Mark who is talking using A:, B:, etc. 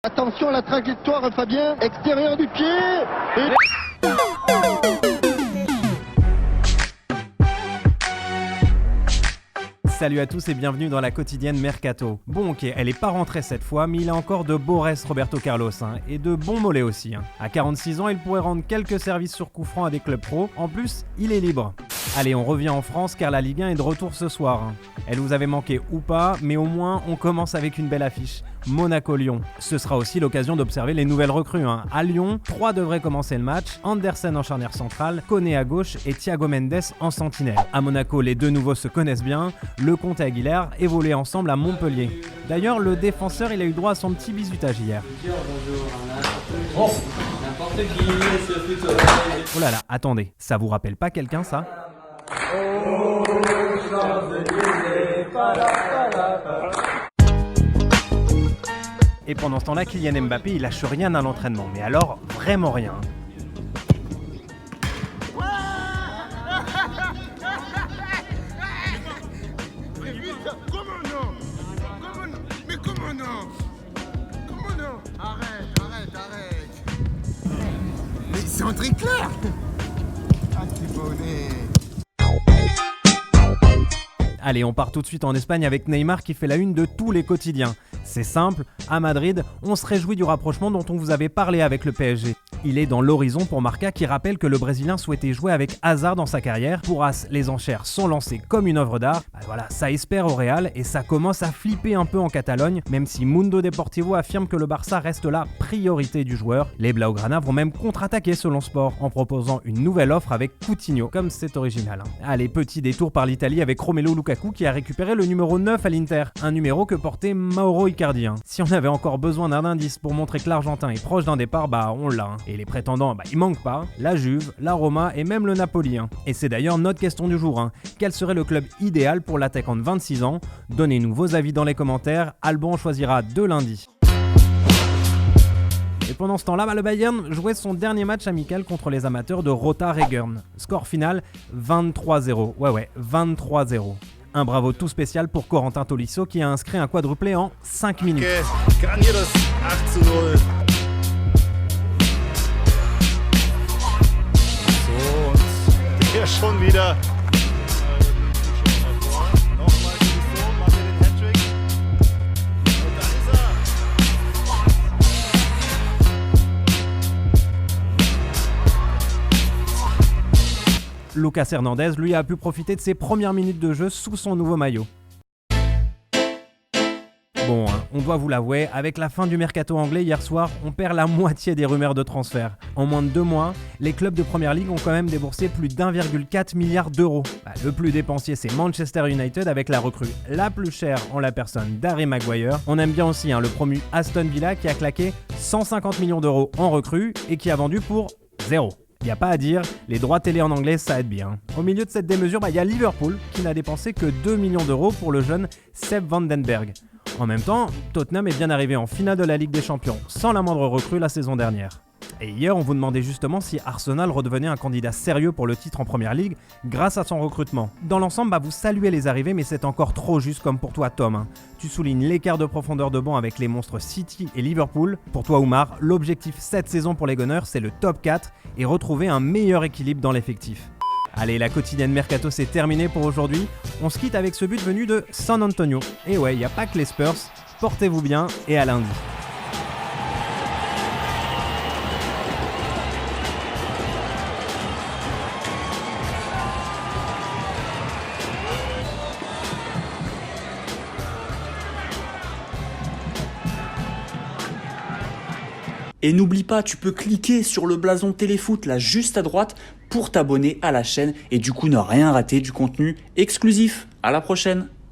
A: Attention à la trajectoire, Fabien, extérieur du pied et...
B: Salut à tous et bienvenue dans la quotidienne Mercato. Bon ok, elle est pas rentrée cette fois, mais il a encore de beaux restes Roberto Carlos, et de bons mollets aussi. À 46 ans, il pourrait rendre quelques services sur coup franc à des clubs pro. En plus, il est libre. Allez, on revient en France car la Ligue 1 est de retour ce soir. Elle vous avait manqué ou pas, mais au moins on commence avec une belle affiche. Monaco-Lyon. Ce sera aussi l'occasion d'observer les nouvelles recrues. À Lyon, 3 devraient commencer le match. Andersen en charnière centrale, Koné à gauche et Thiago Mendes en sentinelle. À Monaco, les deux nouveaux se connaissent bien. Lecomte et Aguilar évoluaient ensemble à Montpellier. D'ailleurs, le défenseur, il a eu droit à son petit bisutage hier.
C: Oh, n'importe qui, ce plutôt.
B: Oh là là, attendez, ça vous rappelle pas quelqu'un ça ? Et pendant ce temps-là, Kylian Mbappé, il lâche rien à l'entraînement. Mais alors, vraiment rien.
D: Comment non Arrête. Mais c'est un truc clair. Ah, t'es bonnet.
B: Allez, on part tout de suite en Espagne avec Neymar qui fait la une de tous les quotidiens. C'est simple, à Madrid, on se réjouit du rapprochement dont on vous avait parlé avec le PSG. Il est dans l'horizon pour Marca qui rappelle que le Brésilien souhaitait jouer avec Hazard dans sa carrière. Pour As, les enchères sont lancées comme une œuvre d'art. Voilà, ça espère au Real et ça commence à flipper un peu en Catalogne, même si Mundo Deportivo affirme que le Barça reste la priorité du joueur. Les Blaugrana vont même contre-attaquer selon Sport en proposant une nouvelle offre avec Coutinho, comme c'est original. Allez, petit détour par l'Italie avec Romelu Lukaku qui a récupéré le numéro 9 à l'Inter, un numéro que portait Mauro Icardi. Si on avait encore besoin d'un indice pour montrer que l'Argentin est proche d'un départ, on l'a. Et les prétendants, ils manquent pas, la Juve, la Roma et même le Napoli. Et c'est d'ailleurs notre question du jour. Quel serait le club idéal pour l'attaquant de 26 ans ? Donnez-nous vos avis dans les commentaires, Alban choisira de lundi. Et pendant ce temps-là, le Bayern jouait son dernier match amical contre les amateurs de Rotha Regern. Score final, 23-0. Ouais, 23-0. Un bravo tout spécial pour Corentin Tolisso qui a inscrit un quadruplé en 5 minutes. Lucas Hernandez, lui, a pu profiter de ses premières minutes de jeu sous son nouveau maillot. Bon, on doit vous l'avouer, avec la fin du mercato anglais hier soir, on perd la moitié des rumeurs de transfert. En moins de 2 mois, les clubs de Première Ligue ont quand même déboursé plus d'1,4 milliard d'euros. Le plus dépensier, c'est Manchester United avec la recrue la plus chère en la personne d'Harry Maguire. On aime bien aussi le promu Aston Villa qui a claqué 150 millions d'euros en recrue et qui a vendu pour 0. Y a pas à dire, les droits télé en anglais ça aide bien. Au milieu de cette démesure, y a Liverpool qui n'a dépensé que 2 millions d'euros pour le jeune Sepp van den Berg. En même temps, Tottenham est bien arrivé en finale de la Ligue des Champions, sans la moindre recrue la saison dernière. Et hier, on vous demandait justement si Arsenal redevenait un candidat sérieux pour le titre en Première Ligue grâce à son recrutement. Dans l'ensemble, vous saluez les arrivées, mais c'est encore trop juste comme pour toi, Tom. Tu soulignes l'écart de profondeur de banc avec les monstres City et Liverpool. Pour toi, Oumar, l'objectif cette saison pour les Gunners, c'est le top 4 et retrouver un meilleur équilibre dans l'effectif. Allez, la quotidienne Mercato, c'est terminé pour aujourd'hui. On se quitte avec ce but venu de San Antonio. Et ouais, il n'y a pas que les Spurs. Portez-vous bien et à lundi.
E: Et n'oublie pas, tu peux cliquer sur le blason Téléfoot là juste à droite pour t'abonner à la chaîne et du coup ne rien rater du contenu exclusif. À la prochaine.